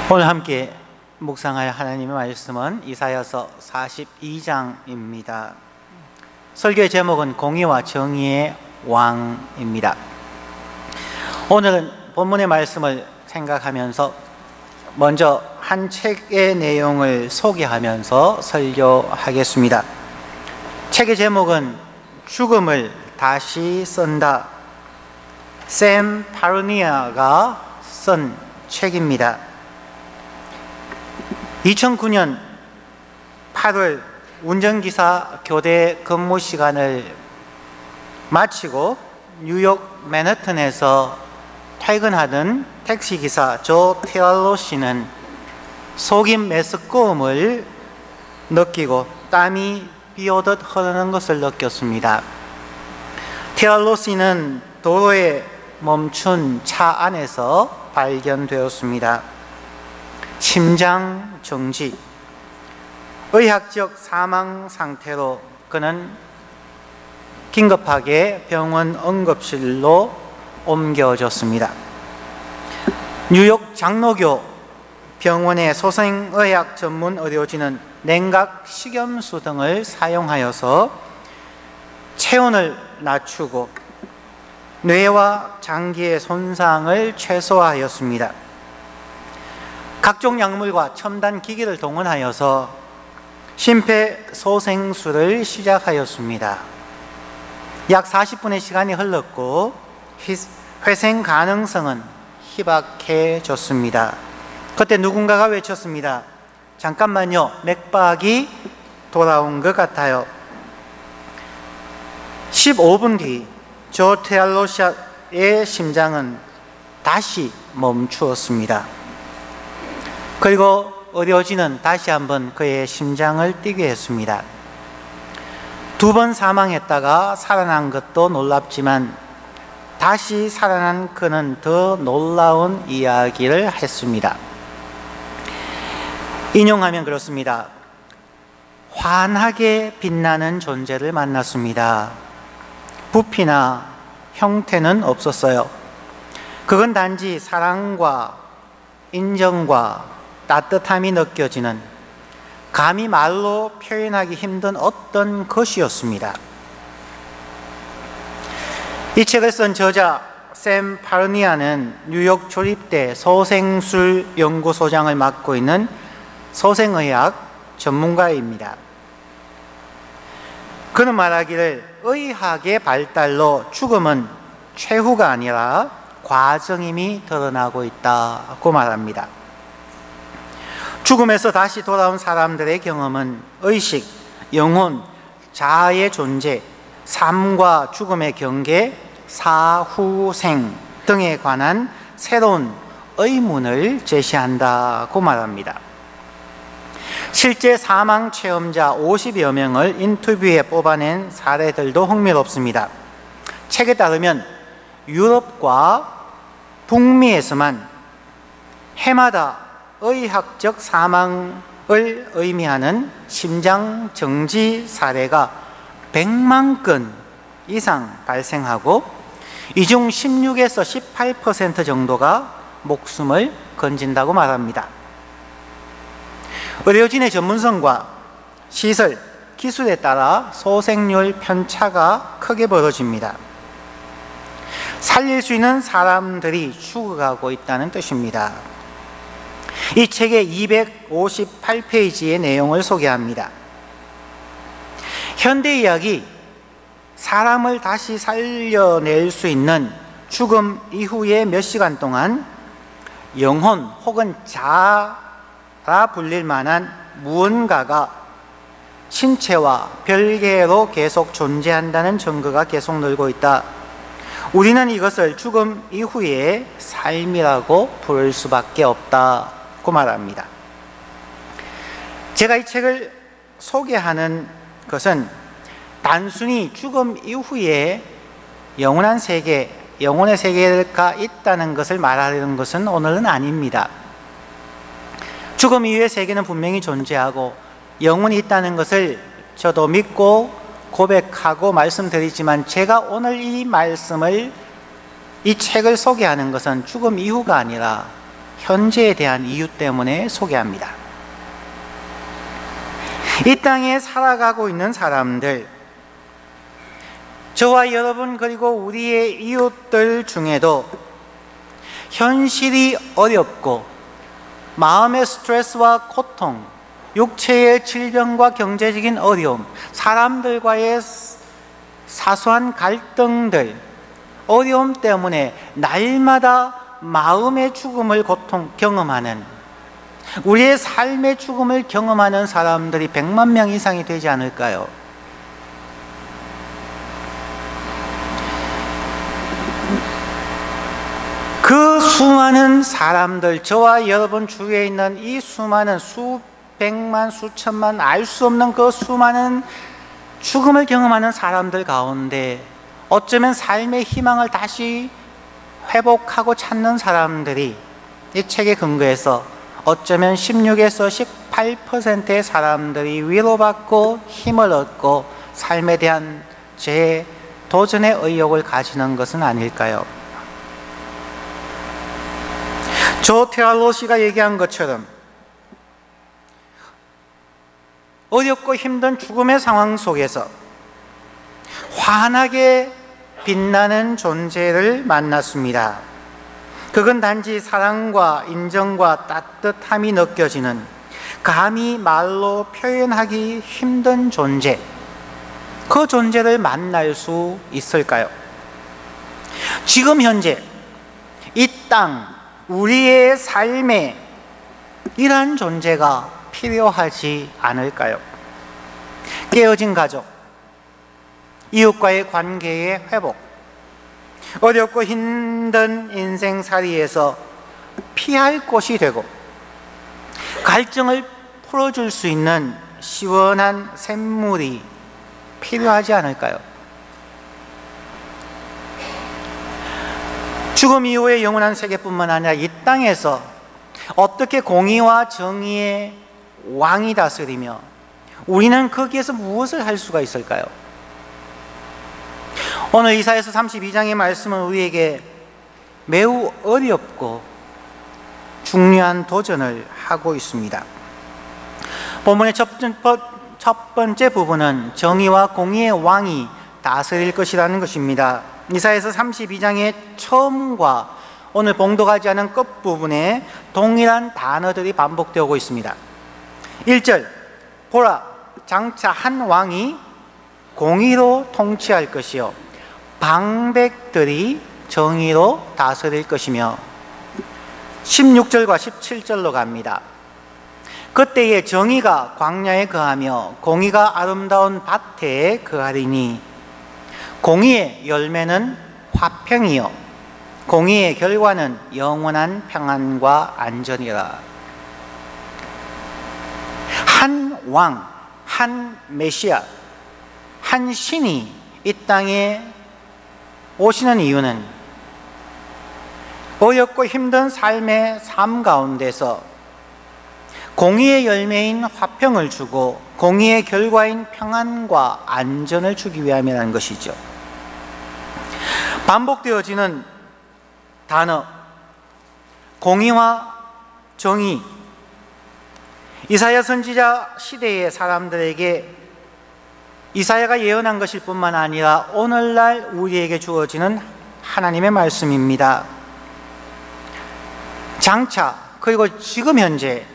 오늘 함께 묵상할 하나님의 말씀은 이사야서 42장입니다. 설교의 제목은 공의와 정의의 왕입니다. 오늘은 본문의 말씀을 생각하면서 먼저 한 책의 내용을 소개하면서 설교하겠습니다. 책의 제목은 죽음을 다시 쓴다. 샘 파르니아가 쓴 책입니다. 2009년 8월 운전기사 교대 근무 시간을 마치고 뉴욕 맨해튼에서 퇴근하던 택시기사 조 테일러 씨는 속임 메스꺼움을 느끼고 땀이 삐오듯 흐르는 것을 느꼈습니다. 테일러 씨는 도로에 멈춘 차 안에서 발견되었습니다. 심장 정지, 의학적 사망 상태로 그는 긴급하게 병원 응급실로 옮겨졌습니다. 뉴욕 장로교 병원의 소생의학 전문 의료진은 냉각 식염수 등을 사용하여서 체온을 낮추고 뇌와 장기의 손상을 최소화하였습니다. 각종 약물과 첨단 기기를 동원하여서 심폐소생술을 시작하였습니다. 약 40분의 시간이 흘렀고 회생 가능성은 희박해졌습니다. 그때 누군가가 외쳤습니다. 잠깐만요, 맥박이 돌아온 것 같아요. 15분 뒤 조 테일러 씨의 심장은 다시 멈추었습니다. 그리고 의료진은 다시 한번 그의 심장을 뛰게 했습니다. 2번 사망했다가 살아난 것도 놀랍지만 다시 살아난 그는 더 놀라운 이야기를 했습니다. 인용하면 그렇습니다. 환하게 빛나는 존재를 만났습니다. 부피나 형태는 없었어요. 그건 단지 사랑과 인정과 따뜻함이 느껴지는, 감히 말로 표현하기 힘든 어떤 것이었습니다. 이 책을 쓴 저자 샘 파르니아는 뉴욕 조립대 소생술 연구소장을 맡고 있는 소생의학 전문가입니다. 그는 말하기를 의학의 발달로 죽음은 최후가 아니라 과정임이 드러나고 있다고 말합니다. 죽음에서 다시 돌아온 사람들의 경험은 의식, 영혼, 자아의 존재, 삶과 죽음의 경계, 사후생 등에 관한 새로운 의문을 제시한다고 말합니다. 실제 사망 체험자 50여 명을 인터뷰에 뽑아낸 사례들도 흥미롭습니다. 책에 따르면 유럽과 북미에서만 해마다 의학적 사망을 의미하는 심장 정지 사례가 100만 건 이상 발생하고 이 중 16에서 18% 정도가 목숨을 건진다고 말합니다. 의료진의 전문성과 시설, 기술에 따라 소생률 편차가 크게 벌어집니다. 살릴 수 있는 사람들이 죽어가고 있다는 뜻입니다. 이 책의 258페이지의 내용을 소개합니다. 현대의학이 사람을 다시 살려낼 수 있는 죽음 이후의 몇 시간 동안 영혼 혹은 자아라 불릴 만한 무언가가 신체와 별개로 계속 존재한다는 증거가 계속 늘고 있다. 우리는 이것을 죽음 이후의 삶이라고 부를 수밖에 없다고 말합니다. 제가 이 책을 소개하는 것은 단순히 죽음 이후에 영원한 세계, 영혼의 세계가 있다는 것을 말하려는 것은 오늘은 아닙니다. 죽음 이후의 세계는 분명히 존재하고 영혼이 있다는 것을 저도 믿고 고백하고 말씀드리지만, 제가 오늘 이 책을 소개하는 것은 죽음 이후가 아니라 현재에 대한 이유 때문에 소개합니다. 이 땅에 살아가고 있는 사람들, 저와 여러분 그리고 우리의 이웃들 중에도 현실이 어렵고 마음의 스트레스와 고통, 육체의 질병과 경제적인 어려움, 사람들과의 사소한 갈등들, 어려움 때문에 날마다 마음의 죽음을 경험하는, 우리의 삶의 죽음을 경험하는 사람들이 100만 명 이상이 되지 않을까요? 그 수많은 사람들, 저와 여러분 주위에 있는 이 수많은 수백만, 수천만, 알 수 없는 그 수많은 죽음을 경험하는 사람들 가운데 어쩌면 삶의 희망을 다시 회복하고 찾는 사람들이 이 책의 근거에서 어쩌면 16에서 18%의 사람들이 위로받고 힘을 얻고 삶에 대한 재도전의 의욕을 가지는 것은 아닐까요? 조 테알로시가 얘기한 것처럼 어렵고 힘든 죽음의 상황 속에서 환하게 빛나는 존재를 만났습니다. 그건 단지 사랑과 인정과 따뜻함이 느껴지는, 감히 말로 표현하기 힘든 존재, 그 존재를 만날 수 있을까요? 지금 현재 이 땅, 우리의 삶에 이러한 존재가 필요하지 않을까요? 깨어진 가족, 이웃과의 관계의 회복, 어렵고 힘든 인생살이에서 피할 곳이 되고 갈증을 풀어줄 수 있는 시원한 샘물이 필요하지 않을까요? 죽음 이후의 영원한 세계뿐만 아니라 이 땅에서 어떻게 공의와 정의의 왕이 다스리며 우리는 거기에서 무엇을 할 수가 있을까요? 오늘 이사야서 32장의 말씀은 우리에게 매우 어렵고 중요한 도전을 하고 있습니다. 본문의 첫 번째 부분은 정의와 공의의 왕이 다스릴 것이라는 것입니다. 이사야서 32장의 처음과 오늘 봉독하지 않은 끝부분에 동일한 단어들이 반복되고 있습니다. 1절, 보라, 장차 한 왕이 공의로 통치할 것이요 방백들이 정의로 다스릴 것이며, 16절과 17절로 갑니다. 그때에 정의가 광야에 거하며 공의가 아름다운 밭에 거하리니 공의의 열매는 화평이요 공의의 결과는 영원한 평안과 안전이라. 한 왕, 한 메시아, 한 신이 이 땅에 오시는 이유는 어렵고 힘든 삶의 삶 가운데서 공의의 열매인 화평을 주고 공의의 결과인 평안과 안전을 주기 위함이라는 것이죠. 반복되어지는 단어 공의와 정의, 이사야 선지자 시대의 사람들에게 이사야가 예언한 것일 뿐만 아니라 오늘날 우리에게 주어지는 하나님의 말씀입니다. 장차 그리고 지금 현재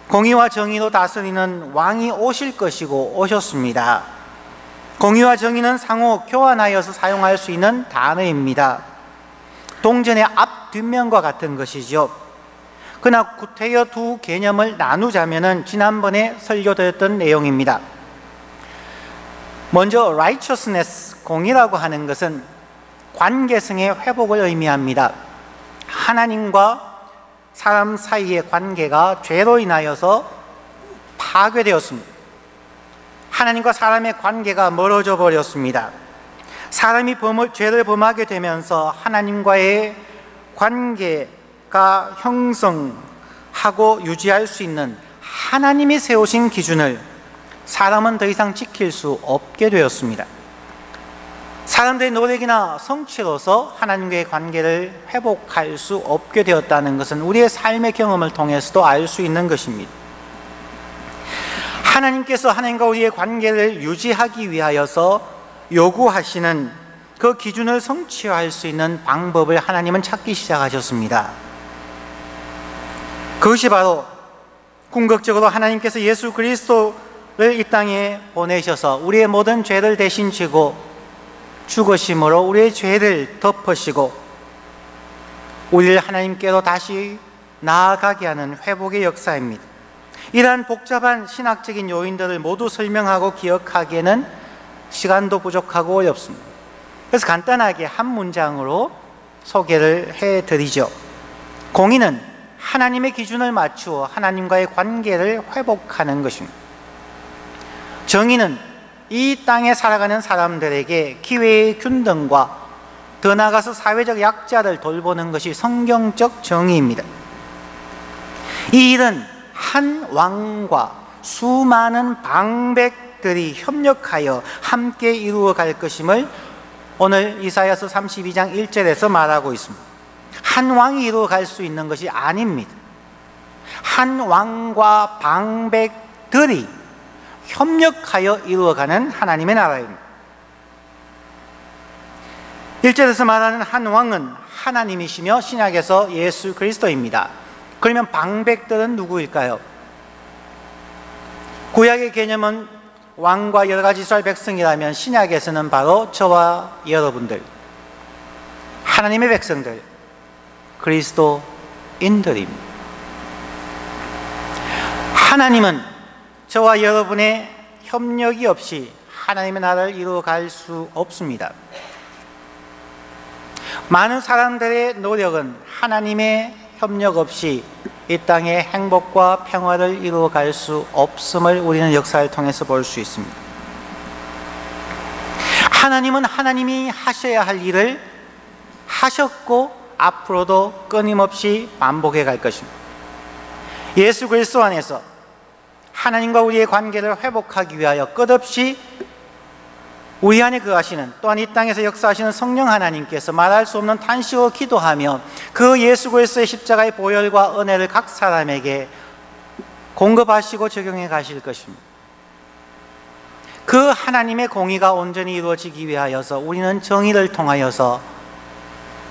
공의와 정의로 다스리는 왕이 오실 것이고 오셨습니다. 공의와 정의는 상호 교환하여서 사용할 수 있는 단어입니다. 동전의 앞 뒷면과 같은 것이죠. 그러나 구태여 두 개념을 나누자면 지난번에 설교드렸던 내용입니다. 먼저 righteousness, 공의라고 하는 것은 관계성의 회복을 의미합니다. 하나님과 사람 사이의 관계가 죄로 인하여서 파괴되었습니다. 하나님과 사람의 관계가 멀어져 버렸습니다. 사람이 죄를 범하게 되면서 하나님과의 관계가 형성하고 유지할 수 있는 하나님이 세우신 기준을 사람은 더 이상 지킬 수 없게 되었습니다. 사람들의 노력이나 성취로서 하나님과의 관계를 회복할 수 없게 되었다는 것은 우리의 삶의 경험을 통해서도 알 수 있는 것입니다. 하나님께서 하나님과 우리의 관계를 유지하기 위하여서 요구하시는 그 기준을 성취할 수 있는 방법을 하나님은 찾기 시작하셨습니다. 그것이 바로 궁극적으로 하나님께서 예수 그리스도를 이 땅에 보내셔서 우리의 모든 죄를 대신 지고 죽으심으로 우리의 죄를 덮으시고 우리를 하나님께로 다시 나아가게 하는 회복의 역사입니다. 이러한 복잡한 신학적인 요인들을 모두 설명하고 기억하기에는 시간도 부족하고 어렵습니다. 그래서 간단하게 한 문장으로 소개를 해드리죠. 공의는 하나님의 기준을 맞추어 하나님과의 관계를 회복하는 것입니다. 정의는 이 땅에 살아가는 사람들에게 기회의 균등과 더 나아가서 사회적 약자를 돌보는 것이 성경적 정의입니다. 이 일은 한 왕과 수많은 방백들이 협력하여 함께 이루어갈 것임을 오늘 이사야서 32장 1절에서 말하고 있습니다. 한 왕이 이루어갈 수 있는 것이 아닙니다. 한 왕과 방백들이 협력하여 이루어가는 하나님의 나라입니다. 1절에서 말하는 한 왕은 하나님이시며 신약에서 예수 그리스도입니다. 그러면 방백들은 누구일까요? 구약의 개념은 왕과 여러 가지 이스라엘 백성이라면 신약에서는 바로 저와 여러분들, 하나님의 백성들, 그리스도인들입니다. 하나님은 저와 여러분의 협력이 없이 하나님의 나라를 이루어갈 수 없습니다. 많은 사람들의 노력은 하나님의 협력 없이 이 땅의 행복과 평화를 이루어갈 수 없음을 우리는 역사를 통해서 볼 수 있습니다. 하나님은 하나님이 하셔야 할 일을 하셨고 앞으로도 끊임없이 반복해 갈 것입니다. 예수 그리스도 안에서 하나님과 우리의 관계를 회복하기 위하여 끝없이 우리 안에 거하시는, 또한 이 땅에서 역사하시는 성령 하나님께서 말할 수 없는 탄식으로 기도하며 그 예수 그리스도의 십자가의 보혈과 은혜를 각 사람에게 공급하시고 적용해 가실 것입니다. 그 하나님의 공의가 온전히 이루어지기 위하여서 우리는 정의를 통하여서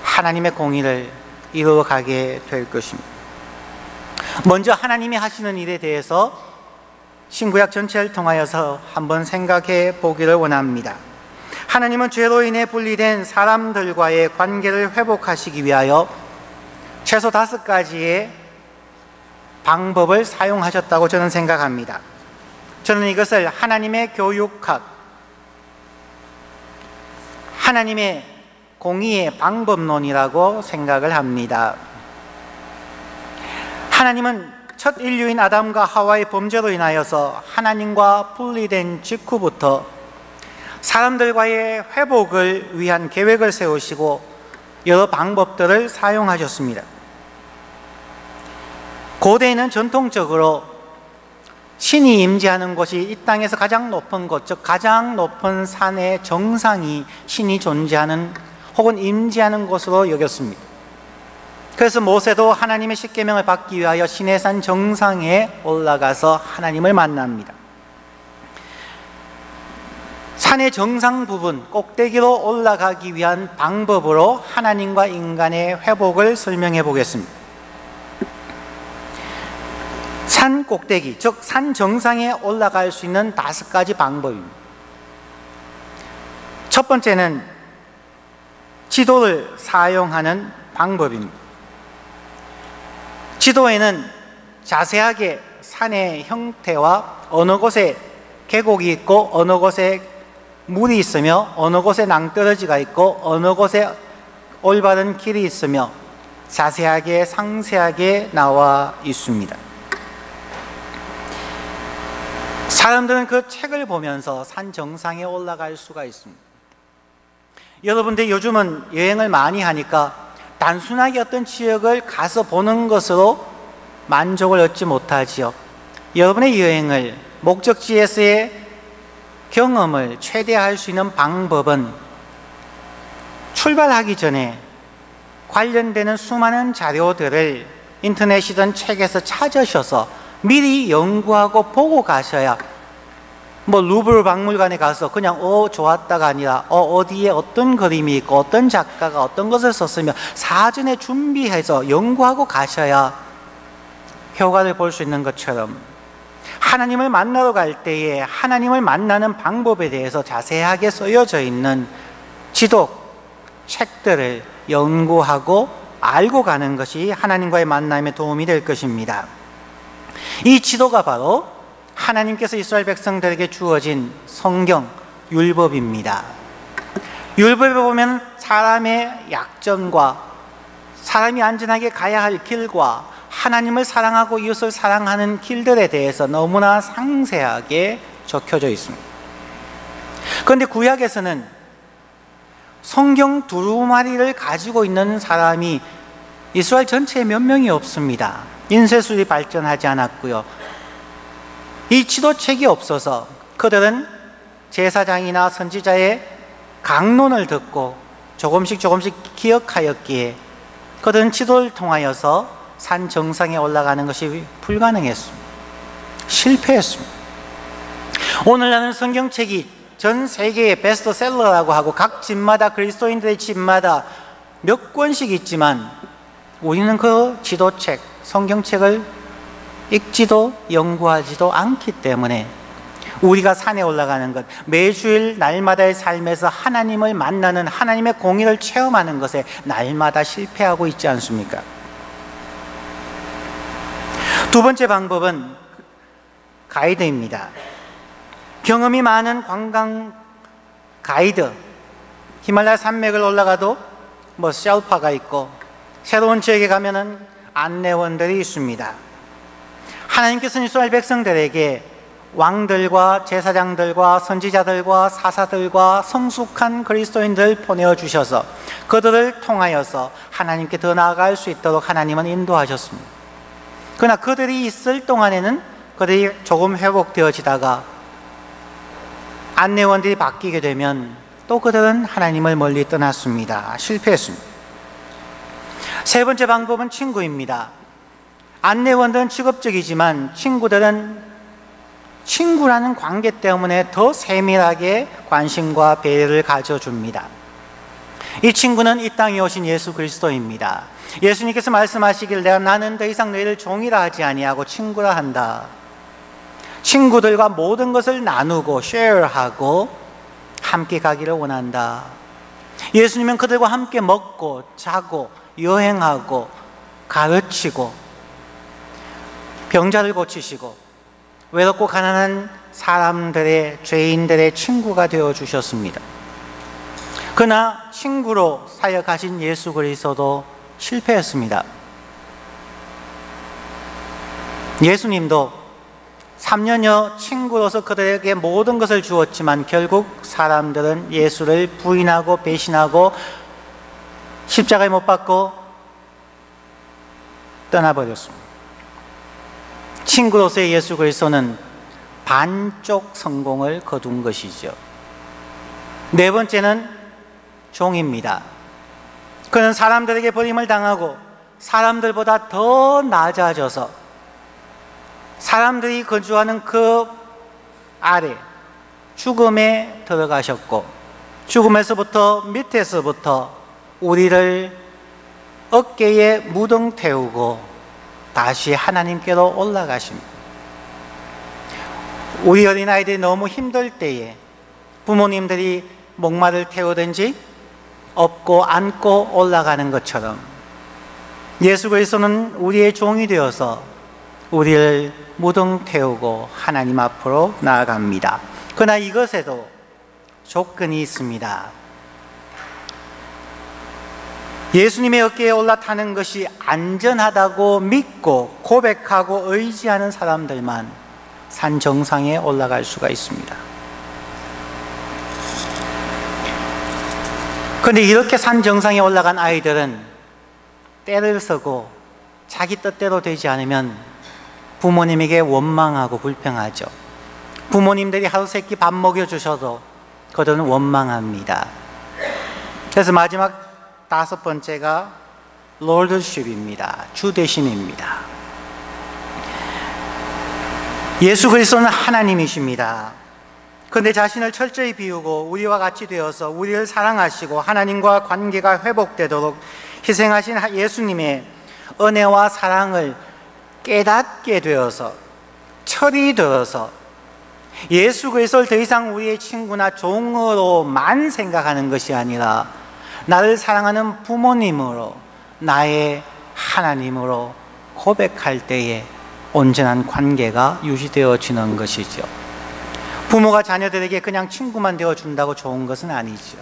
하나님의 공의를 이루어가게 될 것입니다. 먼저 하나님이 하시는 일에 대해서 신구약 전체를 통하여서 한번 생각해 보기를 원합니다. 하나님은 죄로 인해 분리된 사람들과의 관계를 회복하시기 위하여 최소 5가지의 방법을 사용하셨다고 저는 생각합니다. 저는 이것을 하나님의 교육학, 하나님의 공의의 방법론이라고 생각을 합니다. 하나님은 첫 인류인 아담과 하와의 범죄로 인하여서 하나님과 분리된 직후부터 사람들과의 회복을 위한 계획을 세우시고 여러 방법들을 사용하셨습니다. 고대에는 전통적으로 신이 임재하는 곳이 이 땅에서 가장 높은 곳, 즉 가장 높은 산의 정상이 신이 존재하는 혹은 임재하는 곳으로 여겼습니다. 그래서 모세도 하나님의 십계명을 받기 위하여 시내산 정상에 올라가서 하나님을 만납니다. 산의 정상 부분 꼭대기로 올라가기 위한 방법으로 하나님과 인간의 회복을 설명해 보겠습니다. 산 꼭대기, 즉 산 정상에 올라갈 수 있는 5가지 방법입니다. 첫 번째는 지도를 사용하는 방법입니다. 지도에는 자세하게 산의 형태와 어느 곳에 계곡이 있고 어느 곳에 물이 있으며 어느 곳에 낭떠러지가 있고 어느 곳에 올바른 길이 있으며 자세하게 상세하게 나와 있습니다. 사람들은 그 책을 보면서 산 정상에 올라갈 수가 있습니다. 여러분들 요즘은 여행을 많이 하니까 단순하게 어떤 지역을 가서 보는 것으로 만족을 얻지 못하지요. 여러분의 여행을, 목적지에서의 경험을 최대화할 수 있는 방법은 출발하기 전에 관련되는 수많은 자료들을 인터넷이든 책에서 찾으셔서 미리 연구하고 보고 가셔야, 뭐 루브르 박물관에 가서 그냥 좋았다가 아니라 어디에 어떤 그림이 있고 어떤 작가가 어떤 것을 썼으며 사전에 준비해서 연구하고 가셔야 효과를 볼 수 있는 것처럼, 하나님을 만나러 갈 때에 하나님을 만나는 방법에 대해서 자세하게 쓰여져 있는 지도 책들을 연구하고 알고 가는 것이 하나님과의 만남에 도움이 될 것입니다. 이 지도가 바로 하나님께서 이스라엘 백성들에게 주어진 성경, 율법입니다. 율법에 보면 사람의 약점과 사람이 안전하게 가야 할 길과 하나님을 사랑하고 이웃을 사랑하는 길들에 대해서 너무나 상세하게 적혀져 있습니다. 그런데 구약에서는 성경 두루마리를 가지고 있는 사람이 이스라엘 전체에 몇 명이 없습니다. 인쇄술이 발전하지 않았고요. 이 지도책이 없어서 그들은 제사장이나 선지자의 강론을 듣고 조금씩 기억하였기에 그들은 지도를 통하여서 산 정상에 올라가는 것이 불가능했습니다. 실패했습니다. 오늘날은 성경책이 전 세계의 베스트셀러라고 하고 각 집마다, 그리스도인들의 집마다 몇 권씩 있지만 우리는 그 지도책, 성경책을 읽지도 연구하지도 않기 때문에 우리가 산에 올라가는 것, 매주일 날마다의 삶에서 하나님을 만나는, 하나님의 공의를 체험하는 것에 날마다 실패하고 있지 않습니까? 두 번째 방법은 가이드입니다. 경험이 많은 관광 가이드, 히말라야 산맥을 올라가도 샤우파가 있고 새로운 지역에 가면은 안내원들이 있습니다. 하나님께서는 이스라엘 백성들에게 왕들과 제사장들과 선지자들과 사사들과 성숙한 그리스도인들을 보내주셔서 그들을 통하여서 하나님께 더 나아갈 수 있도록 하나님은 인도하셨습니다. 그러나 그들이 있을 동안에는 그들이 조금 회복되어지다가 안내원들이 바뀌게 되면 또 그들은 하나님을 멀리 떠났습니다. 실패했습니다. 세 번째 방법은 친구입니다. 안내원들은 직업적이지만 친구들은 친구라는 관계 때문에 더 세밀하게 관심과 배려를 가져줍니다. 이 친구는 이 땅에 오신 예수 그리스도입니다. 예수님께서 말씀하시길 나는 더 이상 너희를 종이라 하지 아니하고 친구라 한다. 친구들과 모든 것을 나누고 쉐어하고 함께 가기를 원한다. 예수님은 그들과 함께 먹고 자고 여행하고 가르치고 병자를 고치시고 외롭고 가난한 사람들의, 죄인들의 친구가 되어 주셨습니다. 그러나 친구로 사역하신 예수 그리스도도 실패했습니다. 예수님도 3년여 친구로서 그들에게 모든 것을 주었지만 결국 사람들은 예수를 부인하고 배신하고 십자가에 못 박고 떠나버렸습니다. 친구로서의 예수 그리스도는 반쪽 성공을 거둔 것이죠. 네 번째는 종입니다. 그는 사람들에게 버림을 당하고 사람들보다 더 낮아져서 사람들이 거주하는 그 아래 죽음에 들어가셨고 죽음에서부터 밑에서부터 우리를 어깨에 무등 태우고 다시 하나님께로 올라가십니다. 우리 어린아이들이 너무 힘들 때에 부모님들이 목마를 태우든지 업고 안고 올라가는 것처럼 예수 그리스도는 우리의 종이 되어서 우리를 무등 태우고 하나님 앞으로 나아갑니다. 그러나 이것에도 조건이 있습니다. 예수님의 어깨에 올라타는 것이 안전하다고 믿고 고백하고 의지하는 사람들만 산 정상에 올라갈 수가 있습니다. 그런데 이렇게 산 정상에 올라간 아이들은 때를 서고 자기 뜻대로 되지 않으면 부모님에게 원망하고 불평하죠. 부모님들이 하루 세끼 밥 먹여주셔도 그들은 원망합니다. 그래서 마지막 5번째가 롤더십입니다. 주대심입니다. 예수 그리스도는 하나님이십니다. 그런데 자신을 철저히 비우고 우리와 같이 되어서 우리를 사랑하시고 하나님과 관계가 회복되도록 희생하신 예수님의 은혜와 사랑을 깨닫게 되어서 철이 들어서 예수 그리스도를 더 이상 우리의 친구나 종으로만 생각하는 것이 아니라 나를 사랑하는 부모님으로, 나의 하나님으로 고백할 때에 온전한 관계가 유지되어지는 것이죠. 부모가 자녀들에게 그냥 친구만 되어준다고 좋은 것은 아니죠.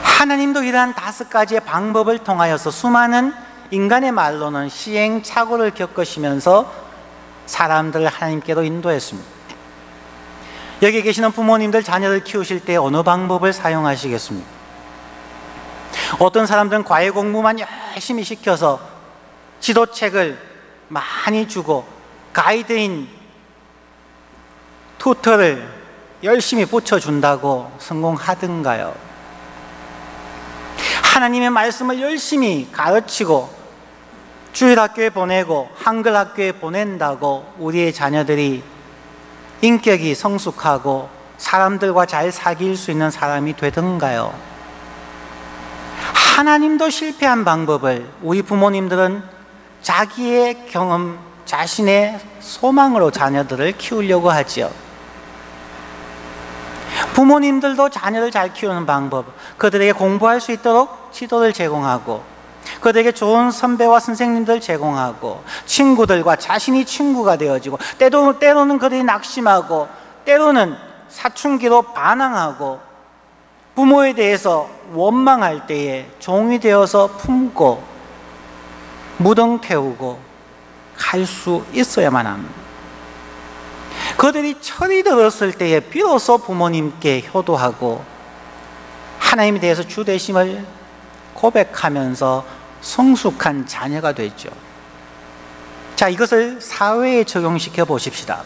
하나님도 이러한 5가지의 방법을 통하여서 수많은 인간의 말로는 시행착오를 겪으시면서 사람들을 하나님께로 인도했습니다. 여기 계시는 부모님들 자녀를 키우실 때 어느 방법을 사용하시겠습니까? 어떤 사람들은 과외 공부만 열심히 시켜서 지도책을 많이 주고 가이드인 튜터를 열심히 붙여준다고 성공하든가요? 하나님의 말씀을 열심히 가르치고 주일학교에 보내고 한글학교에 보낸다고 우리의 자녀들이 인격이 성숙하고 사람들과 잘 사귈 수 있는 사람이 되든가요? 하나님도 실패한 방법을 우리 부모님들은 자기의 경험, 자신의 소망으로 자녀들을 키우려고 하지요. 부모님들도 자녀를 잘 키우는 방법, 그들에게 공부할 수 있도록 지도를 제공하고 그들에게 좋은 선배와 선생님들 제공하고 친구들과 자신이 친구가 되어지고 때로는 그들이 낙심하고 때로는 사춘기로 반항하고 부모에 대해서 원망할 때에 종이 되어서 품고 무덤 태우고 갈 수 있어야만 합니다. 그들이 철이 들었을 때에 비로소 부모님께 효도하고 하나님에 대해서 주되심을 고백하면서 성숙한 자녀가 되죠. 자, 이것을 사회에 적용시켜 보십시다.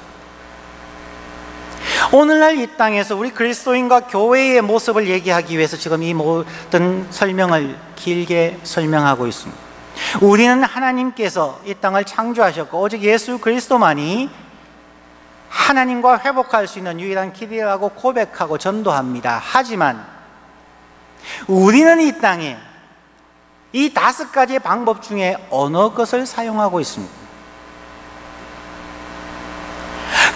오늘날 이 땅에서 우리 그리스도인과 교회의 모습을 얘기하기 위해서 지금 이 모든 설명을 길게 설명하고 있습니다. 우리는 하나님께서 이 땅을 창조하셨고 오직 예수 그리스도만이 하나님과 회복할 수 있는 유일한 길이라고 고백하고 전도합니다. 하지만 우리는 이 땅에 이 5가지의 방법 중에 어느 것을 사용하고 있습니까?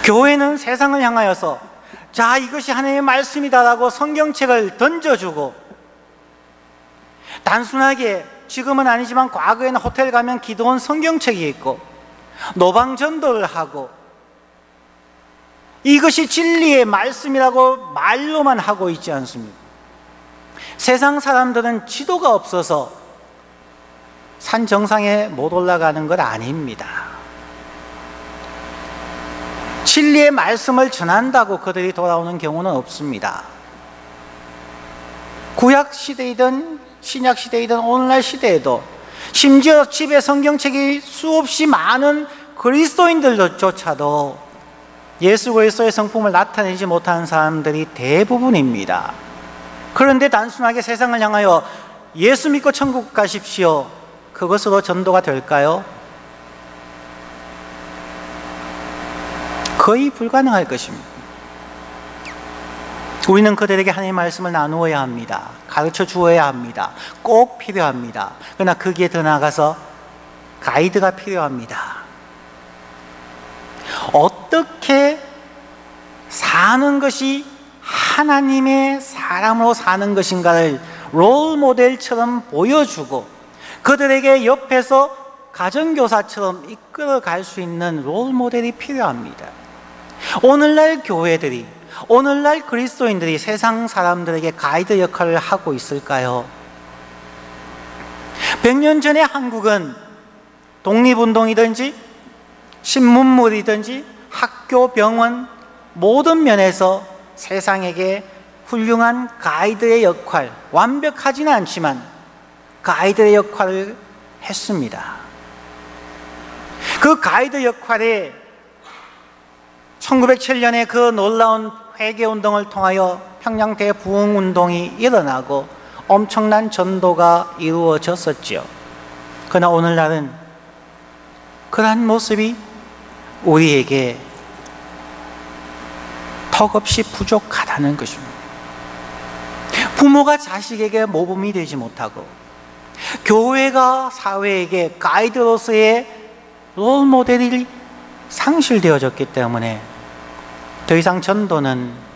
교회는 세상을 향하여서 자, 이것이 하나님의 말씀이다라고 성경책을 던져주고 단순하게 지금은 아니지만 과거에는 호텔 가면 기도원 성경책이 있고 노방전도를 하고 이것이 진리의 말씀이라고 말로만 하고 있지 않습니까? 세상 사람들은 지도가 없어서 산 정상에 못 올라가는 것 아닙니다. 진리의 말씀을 전한다고 그들이 돌아오는 경우는 없습니다. 구약 시대이든 신약 시대이든 오늘날 시대에도 심지어 집에 성경책이 수없이 많은 그리스도인들조차도 예수 그리스도의 성품을 나타내지 못하는 사람들이 대부분입니다. 그런데 단순하게 세상을 향하여 예수 믿고 천국 가십시오, 그것으로 전도가 될까요? 거의 불가능할 것입니다. 우리는 그들에게 하나님의 말씀을 나누어야 합니다. 가르쳐 주어야 합니다. 꼭 필요합니다. 그러나 거기에 더 나아가서 가이드가 필요합니다. 어떻게 사는 것이 하나님의 사람으로 사는 것인가를 롤 모델처럼 보여주고 그들에게 옆에서 가정교사처럼 이끌어 갈 수 있는 롤 모델이 필요합니다. 오늘날 교회들이, 오늘날 그리스도인들이 세상 사람들에게 가이드 역할을 하고 있을까요? 100년 전에 한국은 독립운동이든지 신문물이든지 학교, 병원 모든 면에서 세상에게 훌륭한 가이드의 역할, 완벽하지는 않지만 가이드의 역할을 했습니다. 그 가이드 역할에 1907년에 그 놀라운 회개운동을 통하여 평양 대부흥 운동이 일어나고 엄청난 전도가 이루어졌었지요. 그러나 오늘날은 그러한 모습이 우리에게 턱없이 부족하다는 것입니다. 부모가 자식에게 모범이 되지 못하고 교회가 사회에게 가이드로서의 롤모델이 상실되어졌기 때문에 더 이상 전도는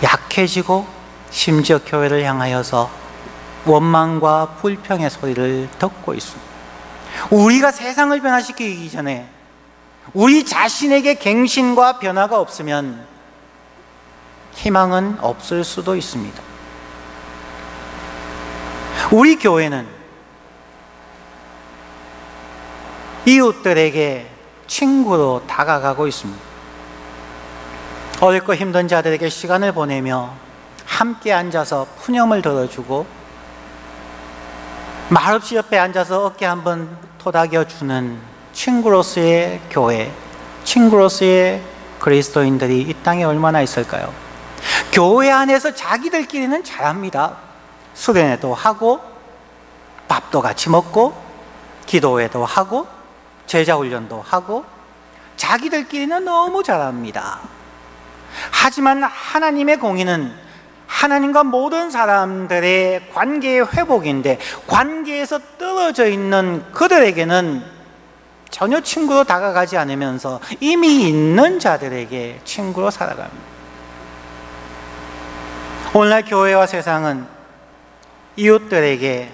약해지고 심지어 교회를 향하여서 원망과 불평의 소리를 듣고 있습니다. 우리가 세상을 변화시키기 전에 우리 자신에게 갱신과 변화가 없으면 희망은 없을 수도 있습니다. 우리 교회는 이웃들에게 친구로 다가가고 있습니다. 어렵고 힘든 자들에게 시간을 보내며 함께 앉아서 푸념을 들어주고 말없이 옆에 앉아서 어깨 한번 토닥여주는 친구로서의 교회, 친구로서의 그리스도인들이 이 땅에 얼마나 있을까요? 교회 안에서 자기들끼리는 잘합니다. 수련회도 하고 밥도 같이 먹고 기도회도 하고 제자훈련도 하고 자기들끼리는 너무 잘합니다. 하지만 하나님의 공의는 하나님과 모든 사람들의 관계의 회복인데 관계에서 떨어져 있는 그들에게는 전혀 친구로 다가가지 않으면서 이미 있는 자들에게 친구로 살아갑니다. 오늘날 교회와 세상은 이웃들에게,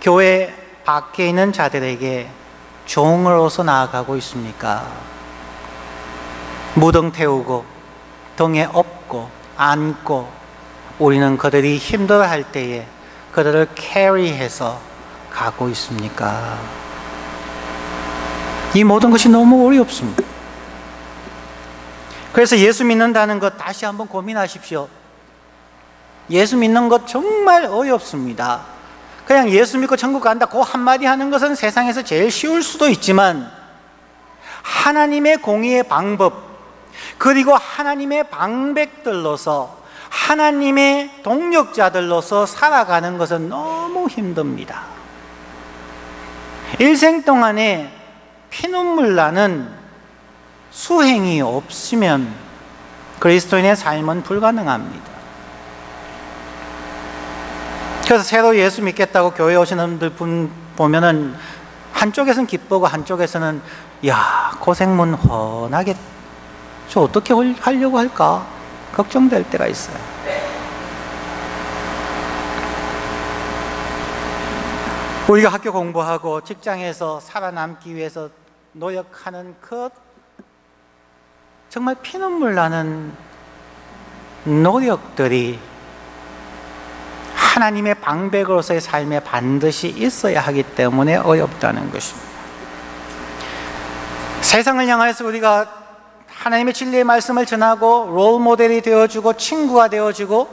교회 밖에 있는 자들에게 종으로서 나아가고 있습니까? 무등 태우고 등에 업고 안고 우리는 그들이 힘들어할 때에 그들을 캐리해서 가고 있습니까? 이 모든 것이 너무 어렵습니다. 그래서 예수 믿는다는 것 다시 한번 고민하십시오. 예수 믿는 것 정말 어렵습니다. 그냥 예수 믿고 천국 간다 그 한마디 하는 것은 세상에서 제일 쉬울 수도 있지만 하나님의 공의의 방법 그리고 하나님의 방백들로서 하나님의 동력자들로서 살아가는 것은 너무 힘듭니다. 일생 동안에 피눈물 나는 수행이 없으면 그리스도인의 삶은 불가능합니다. 그래서 새로 예수 믿겠다고 교회 오시는 분들 보면은 한쪽에서는 기쁘고 한쪽에서는 야 고생문 훤하게 저 어떻게 하려고 할까 걱정될 때가 있어요. 우리가 학교 공부하고 직장에서 살아남기 위해서 노력하는 그 정말 피눈물 나는 노력들이 하나님의 방백으로서의 삶에 반드시 있어야 하기 때문에 어렵다는 것입니다. 세상을 향해서 우리가 하나님의 진리의 말씀을 전하고 롤모델이 되어주고 친구가 되어주고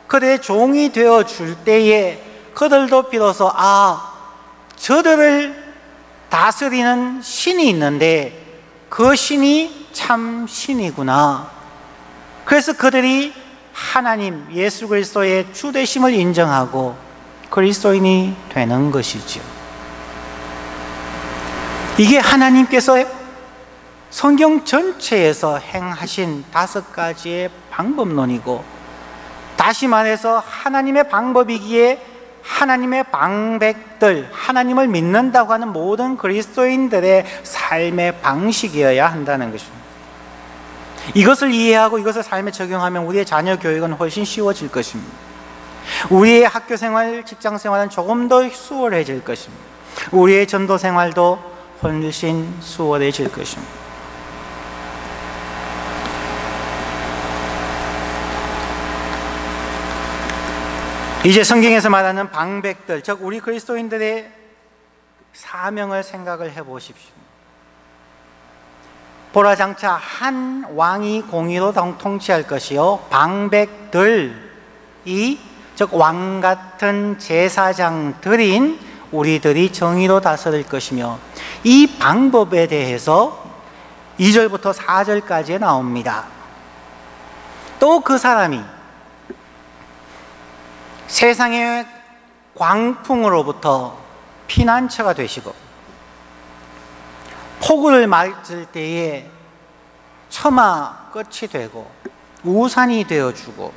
그들의 종이 되어줄 때에 그들도 비로소 저들을 다스리는 신이 있는데 그 신이 참 신이구나. 그래서 그들이 하나님 예수 그리스도의 주되심을 인정하고 그리스도인이 되는 것이죠. 이게 하나님께서 성경 전체에서 행하신 5가지의 방법론이고 다시 말해서 하나님의 방법이기에 하나님의 방백들, 하나님을 믿는다고 하는 모든 그리스도인들의 삶의 방식이어야 한다는 것입니다. 이것을 이해하고 이것을 삶에 적용하면 우리의 자녀 교육은 훨씬 쉬워질 것입니다. 우리의 학교 생활, 직장 생활은 조금 더 수월해질 것입니다. 우리의 전도 생활도 훨씬 수월해질 것입니다. 이제 성경에서 말하는 방백들, 즉 우리 그리스도인들의 사명을 생각을 해보십시오. 보라 장차 한 왕이 공의로 통치할 것이요 방백들이 즉 왕 같은 제사장들인 우리들이 정의로 다스릴 것이며 이 방법에 대해서 2절부터 4절까지에 나옵니다. 또 그 사람이 세상의 광풍으로부터 피난처가 되시고 폭우를 맞을 때에 처마 끝이 되고 우산이 되어주고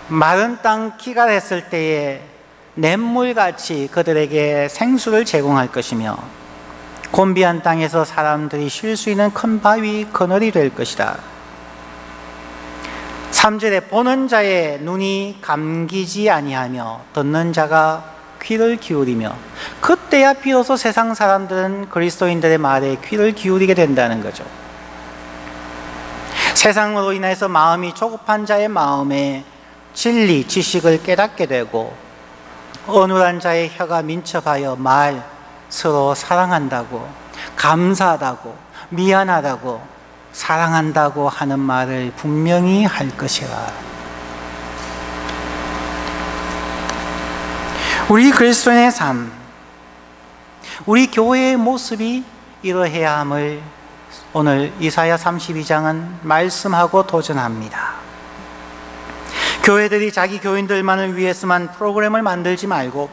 마른 땅 기가 됐을 때에 냇물같이 그들에게 생수를 제공할 것이며 곤비한 땅에서 사람들이 쉴 수 있는 큰 바위 그늘이 될 것이다. 3절에 보는 자의 눈이 감기지 아니하며 듣는 자가 귀를 기울이며 그때야 비로소 세상 사람들은 그리스도인들의 말에 귀를 기울이게 된다는 거죠. 세상으로 인해서 마음이 조급한 자의 마음에 진리, 지식을 깨닫게 되고 어눌한 자의 혀가 민첩하여 서로 사랑한다고, 감사하다고, 미안하다고, 사랑한다고 하는 말을 분명히 할 것이라. 우리 그리스도인의 삶, 우리 교회의 모습이 이러해야 함을 오늘 이사야 32장은 말씀하고 도전합니다. 교회들이 자기 교인들만을 위해서만 프로그램을 만들지 말고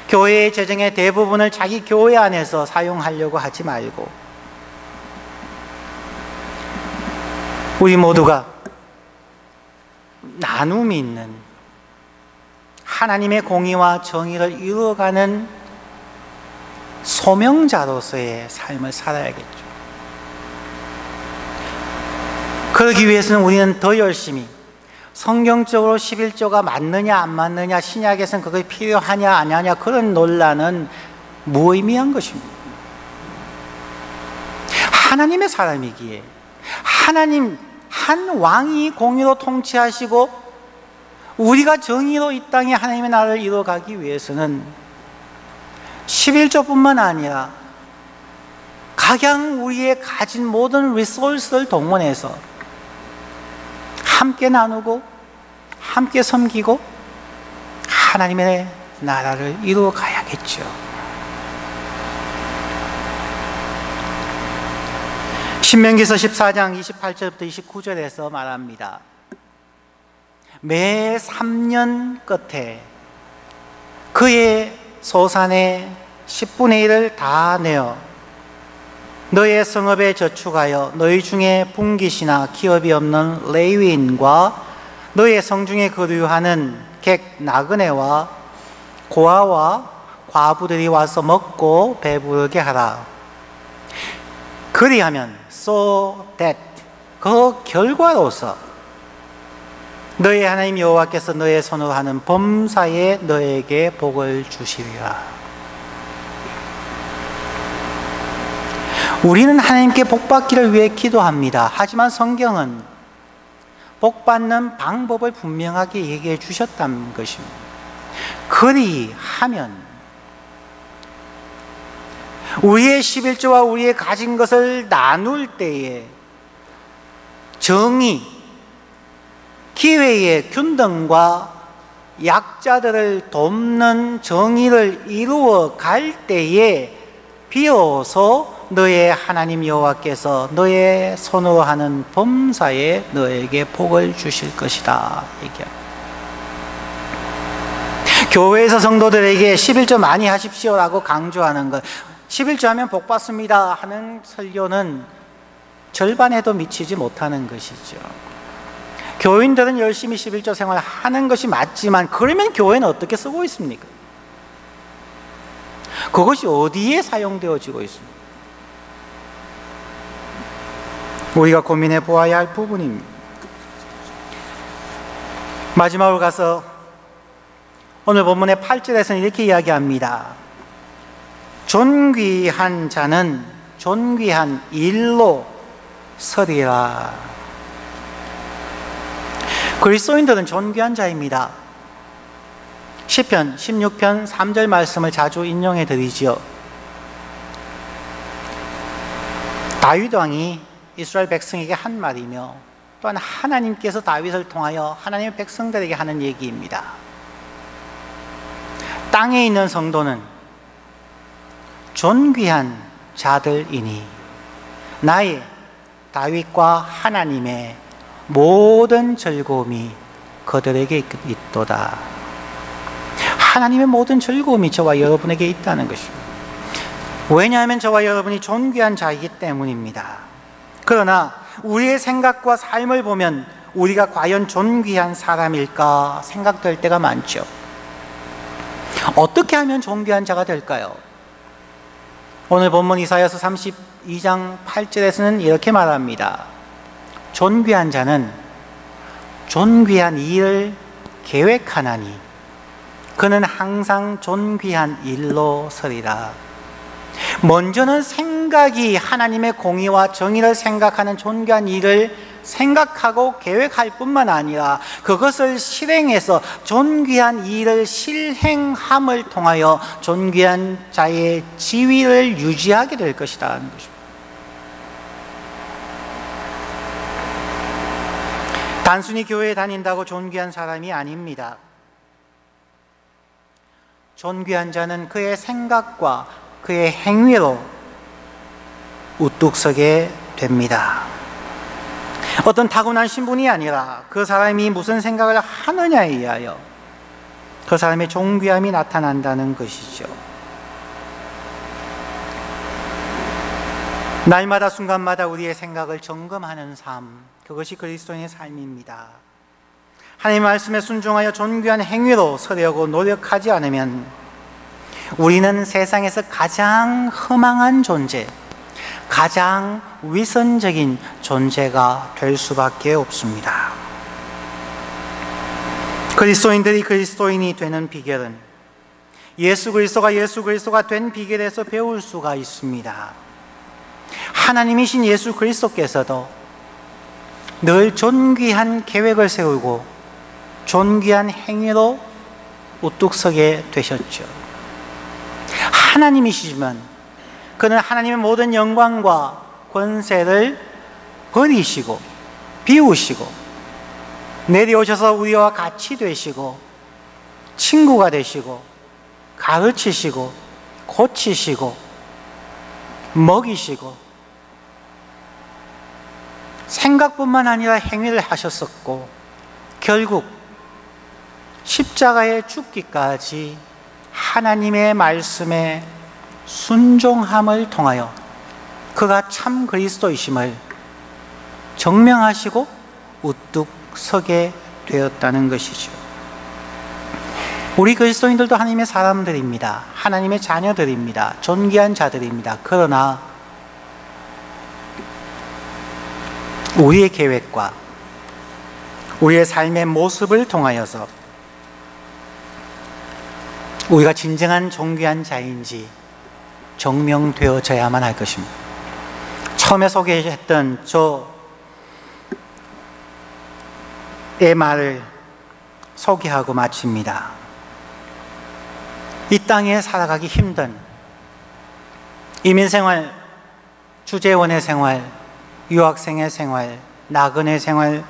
교회의 재정의 대부분을 자기 교회 안에서 사용하려고 하지 말고 우리 모두가 나눔이 있는 하나님의 공의와 정의를 이루어가는 소명자로서의 삶을 살아야겠죠. 그러기 위해서는 우리는 더 열심히 성경적으로 11조가 맞느냐 안 맞느냐, 신약에서는 그것이 필요하냐 안 하냐, 그런 논란은 무의미한 것입니다. 하나님의 사람이기에 하나님 한 왕이 공의로 통치하시고 우리가 정의로 이 땅에 하나님의 나라를 이루어가기 위해서는 11조뿐만 아니라 각양 우리의 가진 모든 리소스를 동원해서 함께 나누고 함께 섬기고 하나님의 나라를 이루어 가야겠죠. 신명기서 14장 28절부터 29절에서 말합니다. 매 3년 끝에 그의 소산의 10분의 1을 다 내어 너의 성읍에 저축하여 너희 중에 분깃이나 기업이 없는 레위인과 너의 성중에 거류하는 객 나그네와 고아와 과부들이 와서 먹고 배부르게 하라. 그리하면 so that 그 결과로서 너희 하나님 여호와께서 너의 손으로 하는 범사에 너에게 복을 주시리라. 우리는 하나님께 복받기를 위해 기도합니다. 하지만 성경은 복받는 방법을 분명하게 얘기해 주셨다는 것입니다. 그리하면 우리의 11조와 우리의 가진 것을 나눌 때에 정의, 기회의 균등과 약자들을 돕는 정의를 이루어 갈 때에 비로소 너의 하나님 여호와께서 너의 손으로 하는 범사에 너에게 복을 주실 것이다. 얘기합니다. 교회에서 성도들에게 11조 많이 하십시오라고 강조하는 것, 11조 하면 복 받습니다 하는 설교는 절반에도 미치지 못하는 것이죠. 교인들은 열심히 11조 생활하는 것이 맞지만 그러면 교회는 어떻게 쓰고 있습니까? 그것이 어디에 사용되어지고 있습니까? 우리가 고민해 보아야 할 부분입니다. 마지막으로 가서 오늘 본문의 8절에서는 이렇게 이야기합니다. 존귀한 자는 존귀한 일로 서리라. 그리스도인들은 존귀한 자입니다. 시편 16편 3절 말씀을 자주 인용해 드리지요. 다윗 왕이 이스라엘 백성에게 한 말이며 또한 하나님께서 다윗을 통하여 하나님의 백성들에게 하는 얘기입니다. 땅에 있는 성도는 존귀한 자들이니 나의 다윗과 하나님의 모든 즐거움이 그들에게 있도다. 하나님의 모든 즐거움이 저와 여러분에게 있다는 것입니다. 왜냐하면 저와 여러분이 존귀한 자이기 때문입니다. 그러나 우리의 생각과 삶을 보면 우리가 과연 존귀한 사람일까 생각될 때가 많죠. 어떻게 하면 존귀한 자가 될까요? 오늘 본문 이사야서 32장 8절에서는 이렇게 말합니다. 존귀한 자는 존귀한 일을 계획하나니 그는 항상 존귀한 일로 서리라. 먼저는 생각이 하나님의 공의와 정의를 생각하는 존귀한 일을 생각하고 계획할 뿐만 아니라 그것을 실행해서 존귀한 일을 실행함을 통하여 존귀한 자의 지위를 유지하게 될 것이다 하는 것입니다. 단순히 교회에 다닌다고 존귀한 사람이 아닙니다. 존귀한 자는 그의 생각과 그의 행위로 우뚝 서게 됩니다. 어떤 타고난 신분이 아니라 그 사람이 무슨 생각을 하느냐에 의하여 그 사람의 존귀함이 나타난다는 것이죠. 날마다 순간마다 우리의 생각을 점검하는 삶, 그것이 그리스도인의 삶입니다. 하나님의 말씀에 순종하여 존귀한 행위로 서려고 노력하지 않으면 우리는 세상에서 가장 허망한 존재, 가장 위선적인 존재가 될 수밖에 없습니다. 그리스도인들이 그리스도인이 되는 비결은 예수 그리스도가 된 비결에서 배울 수가 있습니다. 하나님이신 예수 그리스도께서도 늘 존귀한 계획을 세우고 존귀한 행위로 우뚝 서게 되셨죠. 하나님이시지만 그는 하나님의 모든 영광과 권세를 버리시고 비우시고 내려오셔서 우리와 같이 되시고 친구가 되시고 가르치시고 고치시고 먹이시고 생각뿐만 아니라 행위를 하셨었고 결국 십자가에 죽기까지 하나님의 말씀에 순종함을 통하여 그가 참 그리스도이심을 증명하시고 우뚝 서게 되었다는 것이죠. 우리 그리스도인들도 하나님의 사람들입니다. 하나님의 자녀들입니다. 존귀한 자들입니다. 그러나 우리의 계획과 우리의 삶의 모습을 통하여서 우리가 진정한 존귀한 자인지 증명되어져야만 할 것입니다. 처음에 소개했던 저의 말을 소개하고 마칩니다. 이 땅에 살아가기 힘든 이민생활, 주재원의 생활, 유학생의 생활, 나그네 생활,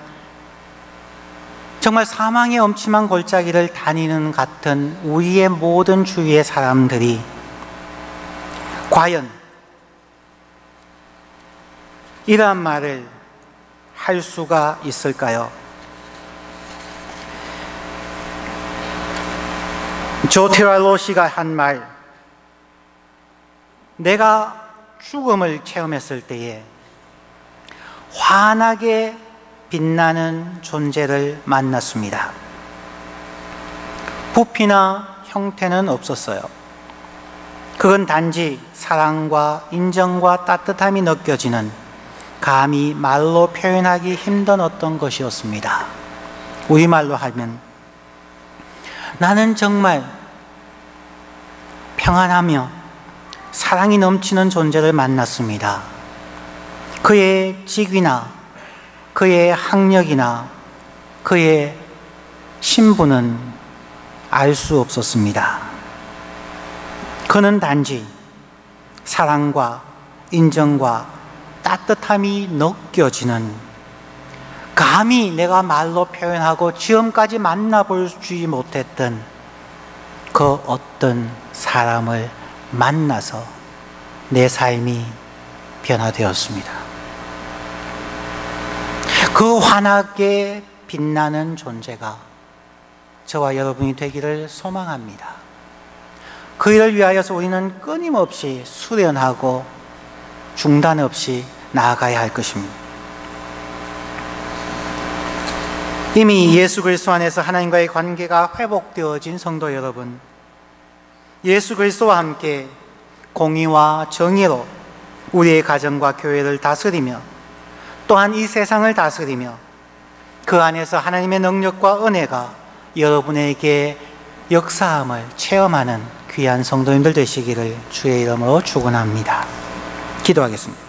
정말 사망의 엄침한 골짜기를 다니는 같은 우리의 모든 주위의 사람들이 과연 이러한 말을 할 수가 있을까요? 조 테랄로시가 한 말, 내가 죽음을 체험했을 때에 환하게 빛나는 존재를 만났습니다. 부피나 형태는 없었어요. 그건 단지 사랑과 인정과 따뜻함이 느껴지는 감히 말로 표현하기 힘든 어떤 것이었습니다. 우리말로 하면 나는 정말 평안하며 사랑이 넘치는 존재를 만났습니다. 그의 직위나 그의 학력이나 그의 신분은 알 수 없었습니다. 그는 단지 사랑과 인정과 따뜻함이 느껴지는, 감히 내가 말로 표현하고 지금까지 만나보지 못했던 그 어떤 사람을 만나서 내 삶이 변화되었습니다. 그 환하게 빛나는 존재가 저와 여러분이 되기를 소망합니다. 그 일을 위하여서 우리는 끊임없이 수련하고 중단 없이 나아가야 할 것입니다. 이미 예수 그리스도 안에서 하나님과의 관계가 회복되어진 성도 여러분, 예수 그리스도와 함께 공의와 정의로 우리의 가정과 교회를 다스리며 또한 이 세상을 다스리며 그 안에서 하나님의 능력과 은혜가 여러분에게 역사함을 체험하는 귀한 성도님들 되시기를 주의 이름으로 축원합니다. 기도하겠습니다.